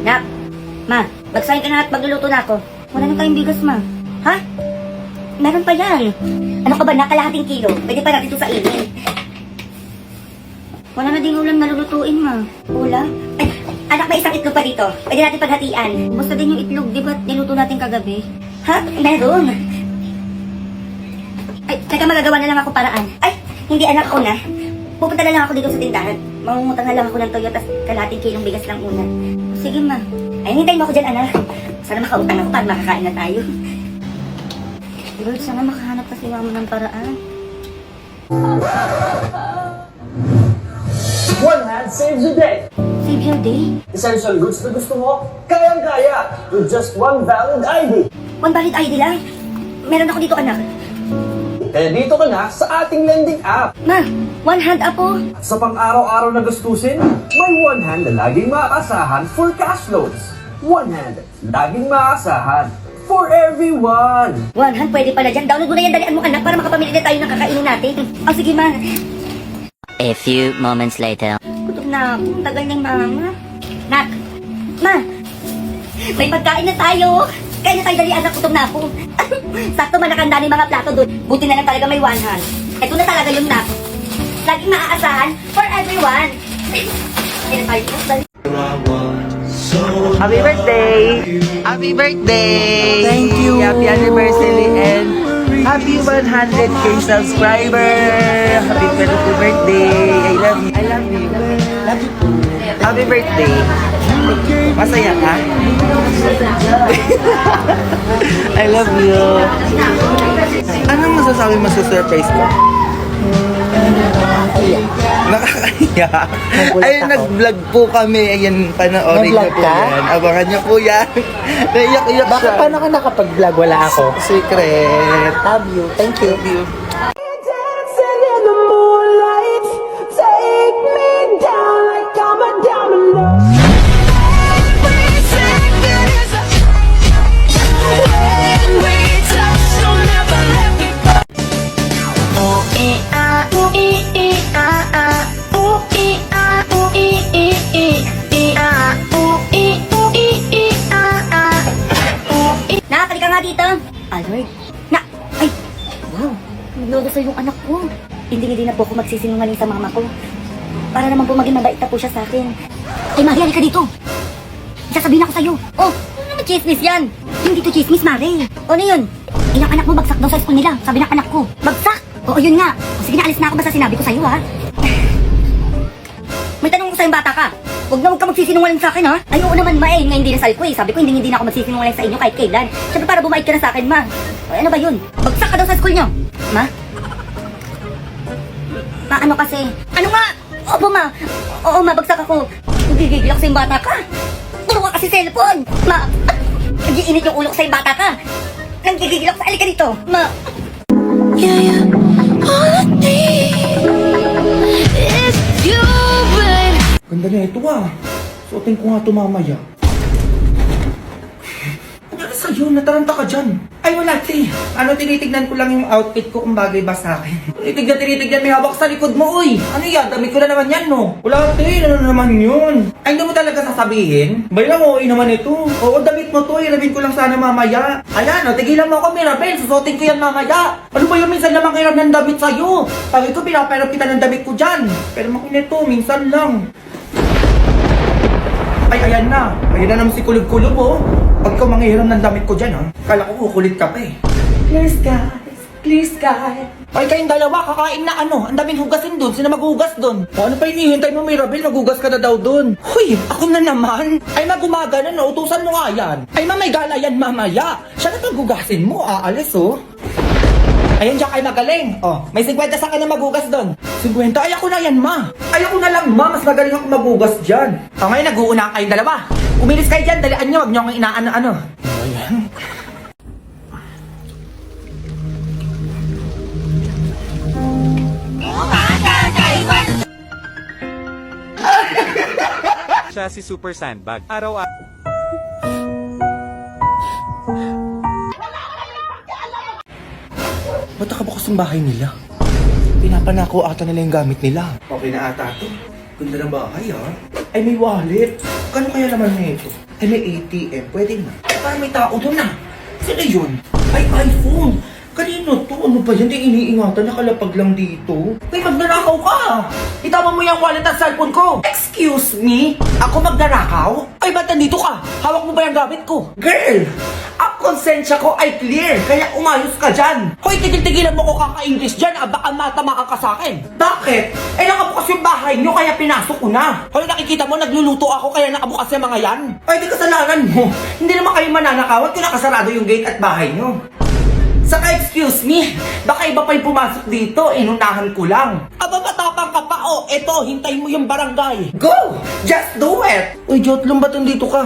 Nak, ma, magsahin ka na at magluluto na ako. Wala na tayong bigas, ma. Ha? Meron pa yan. Ano ka ba, nakalahating kilo? Pwede pa natin ito sa init. Wala na ding ulam na lulutuin, ma. Ulam? Ay, anak, may isang itlog pa dito. Pwede natin paghatian. Basta din yung itlog, di ba niluto natin kagabi? Ha? Meron. Ay, teka, magagawa na lang ako paraan. Ay, hindi anak ko na. Pupunta na lang ako dito sa tindahan. Mangungutang na lang ako ng toyo, tas kalahating kilong bigas lang una. Sige, ma. Ay, hintayin mo ako dyan, anak. Sana makautang ako para makakain na tayo. Lord, sana makahanap kasi mama ng paraan. One hand saves the day. Save your day? Essential goods na gusto mo, kayang-kaya with just one valid ID. One valid ID lang? Meron ako dito, anak. Kaya dito ka na sa ating lending app. Ma, one hand ako. Sa pang-araw-araw na gastusin, may one hand na laging maaasahan for cash loans. One hand, laging maaasahan for everyone. One hand, pwede pala dyan. Download mo na yan, dalian mo anak, para makapamili na tayo ng kakainin natin. O sige, ma. A few moments later. Gutom na ako. Tagal ng mama. Nak, ma. May pagkain na tayo. Kaya na tayo, dali anak, gutom na ako. Sakto man nakanda na yung mga plato doon. Buti na lang talaga may one hand. Ito na talaga yung nak. Laging maaasahan for everyone. Kaya na tayo. Happy birthday! Happy birthday! Thank you. Happy anniversary and happy 100k subscriber! Happy 22 birthday! I love you. I love you. Love you too. Happy birthday! Masaya ka? I love you. Anong masasabi mo sa surprise ko? Nakakaya. Ay, nag-vlog po kami. Ayan, panoorin niyo Nag-vlog po ka? yan. Abangan niyo po yan. Naiyak-iyak Bakit siya. paano ka nakapag-vlog? Wala ako. Secret. Love you. Thank you. Love you. Dancing in the moonlight, take me down like I'm a domino. Every second is a when we touch, you'll never let me go. Oh, eh, ah, oh, eh, ah, ah. Oh, eh, ah, oh, eh, ah. Oh, ah, ah. Oh, Nakakali ka nga dito. Alright. Ay, wow. Naglolo sa yung anak ko. Hindi na po ako magsisinungaling sa mama ko. Para naman po maging mabait na po siya sa akin. Ay, Maria, halika dito. Sasabihin ako sa'yo. Oh, ano naman chismis yan? Hindi to chismis, Mare. O, ano yun? Ilang anak mo bagsak daw sa school nila. Sabi ng anak ko. Bagsak? Oo, yun nga. O, sige na, alis na ako basta sinabi ko sa'yo, ha? May tanong ko sa'yo, bata ka. Huwag ka magsisinungaling sa akin, ha? Ay, oo naman, ma, nga hindi nasal ko, eh. Sabi ko, hindi na ako magsisinungaling sa inyo kahit kailan. Siyempre, para bumait ka na sa akin, ma. Ay, ano ba yun? Bagsak ka daw sa school nyo. Ma? Ma, ano kasi? Ano nga? Opo, ma. Oo, ma, bagsak ako. Gigigil ako sa yung bata ka. Puro ka kasi cellphone. Ma, nagiinit yung ulo ko sa yung bata ka. Nanggigigil ako sa alika dito. Ma. Yeah, all I need is you, babe. Ganda na ito ah. Suotin ko nga ito mamaya. Ano sa'yo? Nataranta ka dyan. Ay wala, te. Ano, tinitignan ko lang yung outfit ko kung bagay ba sa akin. Tinitignan, may hawak sa likod mo, uy. Ano yan? Damit ko na naman yan, no? Wala, te. Ano naman yun? Ay, hindi mo talaga sasabihin? Bayang okay naman ito. Oo, damit mo to. Ilabin ko lang sana mamaya. Ayan, o, tigilan mo ako, Mirabel. Susuotin ko yan mamaya. Ano ba yung minsan lamang kairam ng damit sa'yo? Sabi ko, pinapairap kita ng damit ko dyan. Pero makinito, minsan lang. Ay, ayan na. Ayan na naman si Kulog-Kulog, oh. Pag ka manghihiram ng damit ko dyan, ha? Kala ko kukulit ka pa, eh. Please, guys. Please, guys. Ay, kayong dalawa, kakain na ano? Ang daming hugasin dun. Sino maghugas dun? O, ano pa hinihintay mo, Mirabel? Maghugas ka na daw dun. Huy, ako na naman. Ay, magumaga na, no? Utusan mo nga yan. Ay, may gala yan mamaya. Siya na paghugasin mo, aalis, oh. Ayan, diyan kayo magaling. Oh, may 50 sa akin na maghugas doon. 50? Ay, ako na yan, ma. Ay, ako na lang, ma. Mas magaling ako maghugas dyan. O, ngayon, nag-uuna kayong dalawa. Umilis kayo dyan. Dalian nyo. Huwag nyo akong inaano-ano. Ayan. Siya si Super Sandbag. Araw-araw. Ba't nakabukas ang bahay nila? Pinapanako ata nila yung gamit nila. Okay na ata to. Ganda ng bahay, ha? Ay, may wallet. Kano kaya naman nito? Ay, may ATM. Pwede na. Parang may tao doon na. Sino yun? Ay, iPhone. Kanino to? Ano ba yan? Di iniingatan. Nakalapag lang dito. Ay, magnanakaw ka. Itama mo yung wallet at cellphone ko. Excuse me? Ako magnanakaw? Ay, ba't nandito ka? Hawak mo ba yung gamit ko? Girl! Ang konsensya ko ay clear. Kaya umayos ka dyan. Hoy, tigil-tigilan mo ko kaka-English dyan. Baka matamaan ka sa akin. Bakit? Eh, nakabukas yung bahay nyo kaya pinasok ko na. Hoy, nakikita mo, nagluluto ako kaya nakabukas yung mga yan. Ay, di kasalanan mo. Hindi naman kayo mananakawan kung nakasarado yung gate at bahay nyo. Saka excuse me, baka iba pa yung pumasok dito, inunahan ko lang. Aba, matapang ka pa, oh. Eto, hintayin mo yung barangay. Go! Just do it! Uy, Jotlong, ba't nandito ka?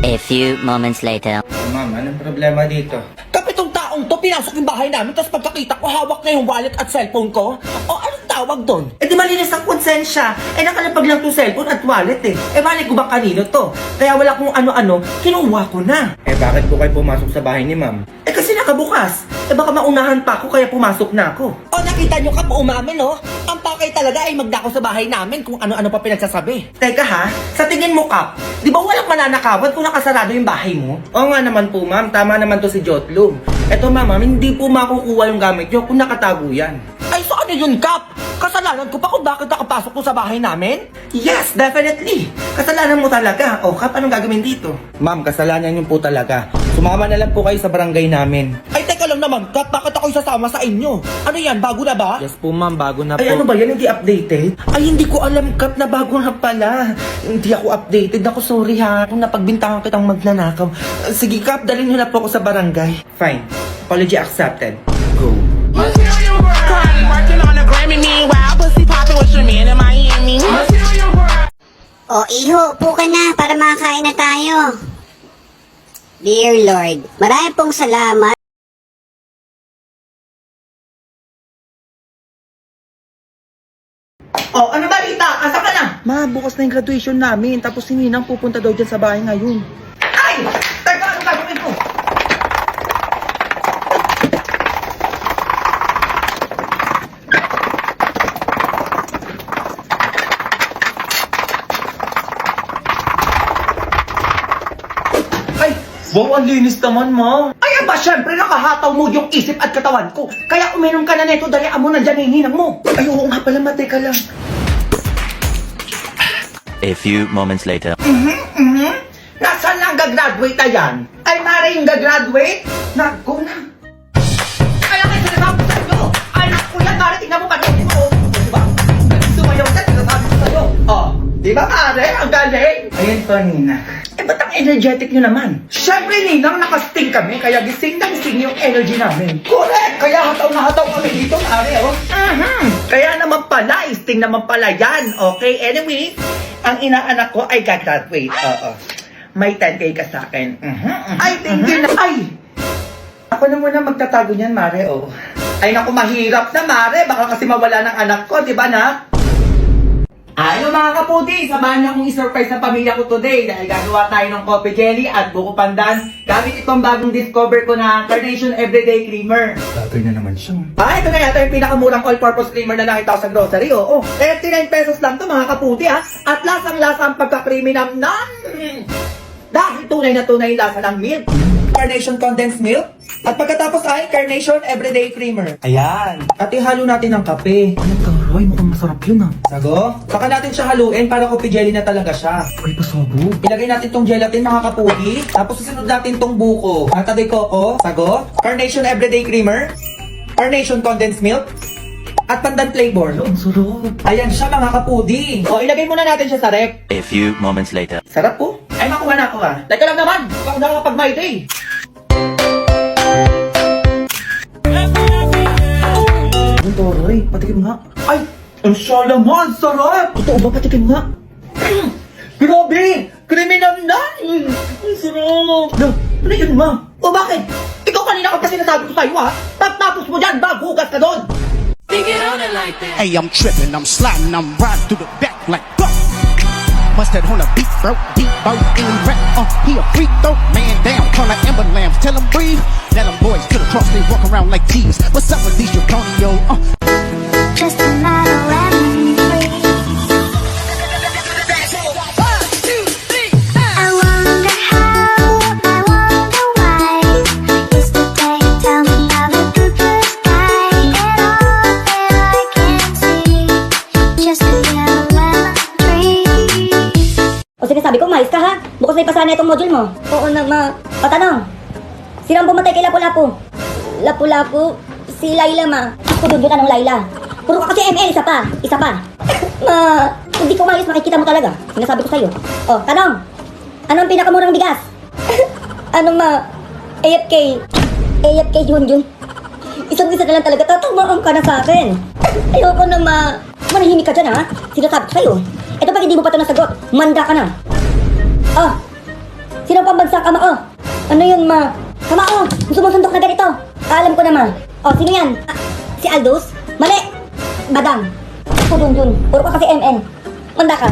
A few moments later. Ma'am, anong problema dito? Kapitong taong to, pinasok yung bahay namin, tapos pagkakita ko, hawak na yung wallet at cellphone ko. O, anong tawag doon? Eh, di malinis ang konsensya. Eh, nakalapag lang tong cellphone at wallet eh. Eh, balik ko ba kanino to? Kaya wala kong ano-ano, kinuha ko na. Eh, bakit po kayo pumasok sa bahay ni ma'am? Eh, kasi nakabukas. Eh, baka maunahan pa ako, kaya pumasok na ako. O, nakita nyo ka po umamin, no? Ang pakay talaga ay magdako sa bahay namin kung ano-ano pa pinagsasabi. Teka ha, sa tingin mo, Kap, di ba walang mananakawan kung nakasarado yung bahay mo? Oo nga naman po, ma'am. Tama naman to si Jotlong. Eto, ma'am, hindi po makukuha yung gamit nyo kung nakatago yan. Ay, so ano yun, Kap? Kasalanan ko pa kung bakit nakapasok ko sa bahay namin? Yes, definitely. Kasalanan mo talaga. O, Kap, anong gagawin dito? Ma'am, kasalanan yun po talaga. Sumama na lang po kayo sa barangay namin. Ay, teka lang naman, Kap, bakit ako isasama sa inyo? Ano yan, bago na ba? Yes po, ma'am. Bago na po. Ay, ano ba yan? Hindi updated? Ay, hindi ko alam, Kap, na bago na pala. Hindi ako updated. Ako, sorry ha, kung napagbintangan kitang magnanakaw. Sige, Kap, dalhin nyo na po ako sa barangay. Fine. Apology accepted. Go. Working on a Grammy, meanwhile, pussy popping with your man in Miami. O iho, upo ka na para makakain na tayo. Dear Lord, marami pong salamat. Oh, ano balita? Asa ka na? Ma, bukas na yung graduation namin. Tapos si Ninang pupunta daw dyan sa bahay ngayon. Ay! Teka, ano gagawin ko? Ay! Wow, ang linis naman, ma. Ay, aba, syempre, nakahataw mo yung isip at katawan ko. Kaya uminom ka na neto, dali mo na dyan yung hinang mo. Ay, oo nga pala, mateka lang. A few moments later. Nasaan na ang gagraduate na yan? Ay, Mara yung gagraduate? Nago na. Ay, ang sinasabi sa inyo. Ay, naku yan, Mara, tingnan mo, panood mo. Diba? Sumayaw na, sinasabi ko sa'yo. Oh, diba, Mara? Ang galing. Ayun po, Nina. Eh, ba't ang energetic nyo naman? Siyempre, Ninang, nakasting kami, kaya gising na gising yung energy namin. Correct! Kaya hataw na hataw kami dito, Mare, oh. Kaya naman pala, isting naman pala yan. Okay, anyway, ang inaanak ko ay gagraduate. Oo. May 10K ka sa akin. Ay, thank you na. Ay! Ako na muna magtatago niyan, Mare, oh. Ay, naku, mahirap na, Mare. Baka kasi mawala ng anak ko, di ba, na? Ayun mga kaputi, samahan niyo akong i-surprise sa pamilya ko today dahil gagawa tayo ng coffee jelly at buko pandan gamit itong bagong discover ko na Carnation Everyday Creamer. Bagay na naman siya. Ito na yata yung pinakamurang all-purpose creamer na nakita ko sa grocery, oo. 39 pesos lang to mga kaputi ha. At lasang-lasa ang pagka-creamy ng dahil tunay na tunay yung lasa ng milk. Carnation condensed milk. At pagkatapos ay Carnation Everyday Creamer. Ayan. At ihalo natin ng kape. Anong karoy? Mukhang masarap yun ah. Sago? Saka natin siya haluin para coffee jelly na talaga siya. Uy, pasago. Ilagay natin tong gelatin mga kaputi. Tapos susunod natin tong buko. Nata de coco. Sago. Carnation Everyday Creamer. Carnation condensed milk. At pandan flavor. Ang sarap. Ayan siya mga kapudi. O, ilagay muna natin siya sa rep. A few moments later. Sarap po. Ay, makuha na ako ah. Teka lang naman. Baka nakapag-my day. Ang toroy. Patikim nga. Ay, ang salaman. Sarap. Totoo ba? Patikim nga. Grabe. Kriminal na. Ang sarap. Ano yun ma? O bakit? Ikaw kanina ka pa sinasabi ko sa'yo ha. Tapos mo dyan. Baghugas ka doon. Hey, I'm tripping, I'm sliding, I'm riding through the back like fuck. Bust that on a beat, bro, deep boat in the rap. He a freak though, man down, call like Amber Lambs, tell him breathe. Let them boys to the cross, they walk around like thieves. What's up with these Draconio? Just another lemon, please. sabi ko, umayos ka ha. Bukas na ipasa na itong module mo. Oo na, ma. O, tanong. Sino ang pumatay kay Lapu-Lapu? Lapu-Lapu? Si Laila, ma. Ako dun, anong Laila? Puro ka kasi ML, isa pa. Isa pa. Ma, hindi ko umayos, makikita mo talaga. Sinasabi ko sa'yo. O, tanong. Ano ang pinakamurang bigas? Ano, ma? AFK. AFK, Junjun. Isang-isa na lang talaga. Tatamaan ka na sa akin. Ayoko na, ma. Manahimik ka dyan, ha? Sinasabi ko sa'yo. Ito pag hindi mo pa ito nasagot, manda ka na. Oh, sino pang bagsak ama? Oh, ano yun, ma? Tama, oh, sumusundok na ganito. Alam ko na, ma. Oh, sino yan? Ah, si Aldous? Mali. Badang. Ako, Junjun. Puro ka kasi MN. Manda ka.